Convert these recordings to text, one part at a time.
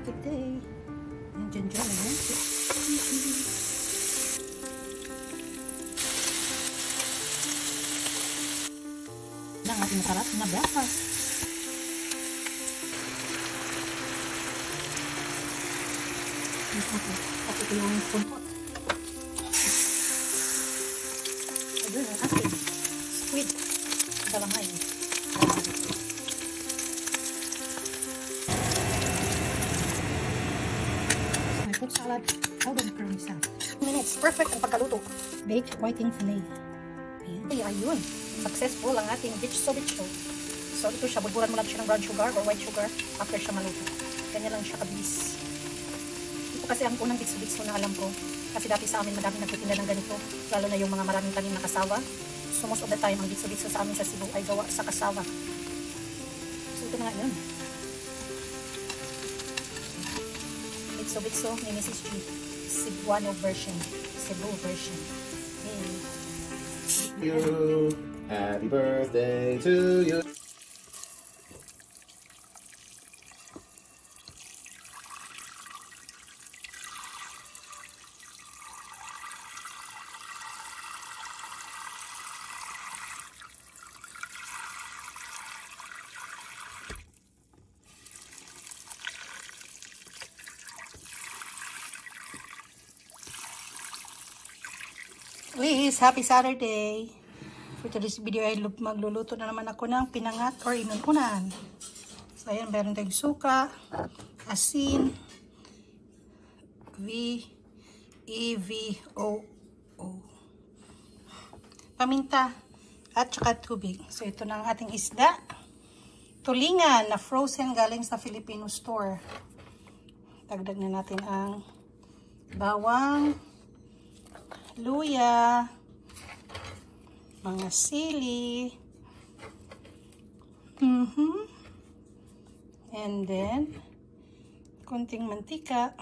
perfect day. Enjoy na yan. Ang ating sarap na breakfast. Tapos ito yung spoon pot. Ito yung asin. Squid. Dalamay. My fruit salad. Golden curly salad. 2 minutes. Perfect ang pagkaluto. Baked whiting fillet. Ayan. Ayun. Successful ang ating bicho. So ito siya. Buburan mo lang siya ng brown sugar or white sugar after siya maluto. Ganyan lang siya kabilis. Kasi ang unang bitso na alam ko, kasi dati sa amin madami nagtitinda ng ganito, lalo na yung mga maraming tanim na kasawa. So most of the time ang bitso sa amin sa Cebu ay gawa sa kasawa. So ito na nga yun. Bitso ni Mrs. G. Cebuano version. Cebu version. Hey. You. Happy birthday to you. Please, happy Saturday! For today's video ay magluluto na naman ako ng pinangat or inununan. So ayan, meron tayong suka, asin, E-V-O-O, paminta, at saka tubig. So ito na ang ating isda. Tulingan na frozen galing sa Filipino store. Dagdag na natin ang bawang, luya, mga sili, and then konting mantika,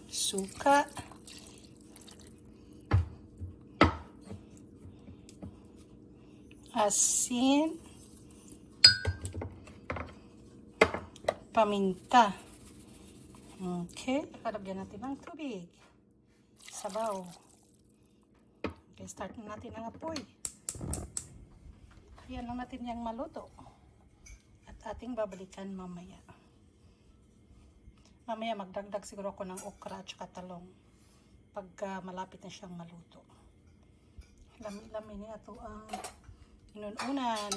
suka, asin, paminta. Okay, palagyan natin ng tubig. Sabaw. Okay, start na natin ang apoy. Ayan lang natin yung maluto. At ating babalikan mamaya. Mamaya magdagdag siguro ako ng okra at saka talong. Pagka malapit na siyang maluto. Lami-lami niya ito ang inununan.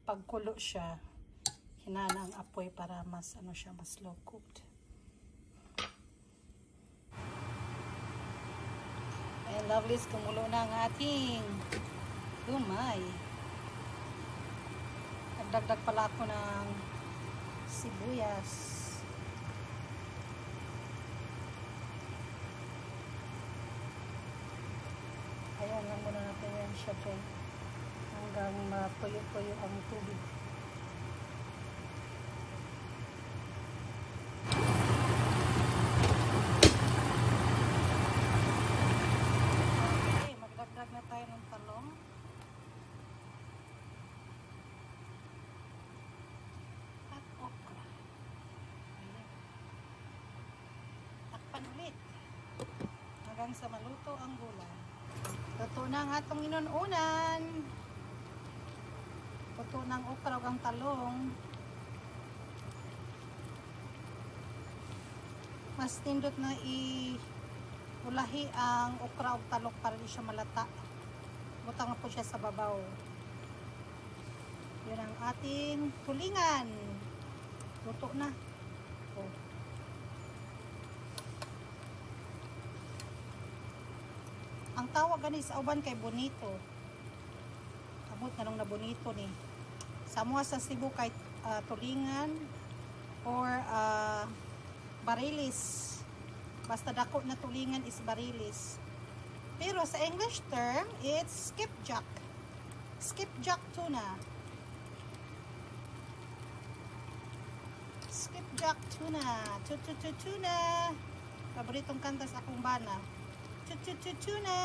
Pagkulo siya, hinana ang apoy para mas siya, mas slow cooked. Ayan, lovelies, kumulo na ang ating lumay. Nagdagdag pala ako ng sibuyas. Ayan lang muna natin yan siya hanggang mapuyo-puyo ang tubig. Ulit hanggang sa maluto ang gulay. Luto na ang atong inununan. Luto ng okra ang talong. Mas tindot na ulahi ang okra o talong para di siya malata. Butang po siya sa babaw. Yun ang ating tulingan. Luto na. Oh. Ang tawag gani sa uban kay bonito. Amot kanong na bonito ni. Samuha sa Cebu kay tulingan or barilis. Basta dako na tulingan is barilis. Pero sa English term, it's skipjack. Skipjack tuna. Skipjack tuna. Tuna. Paboritong kanta sa akong bana. Tuna.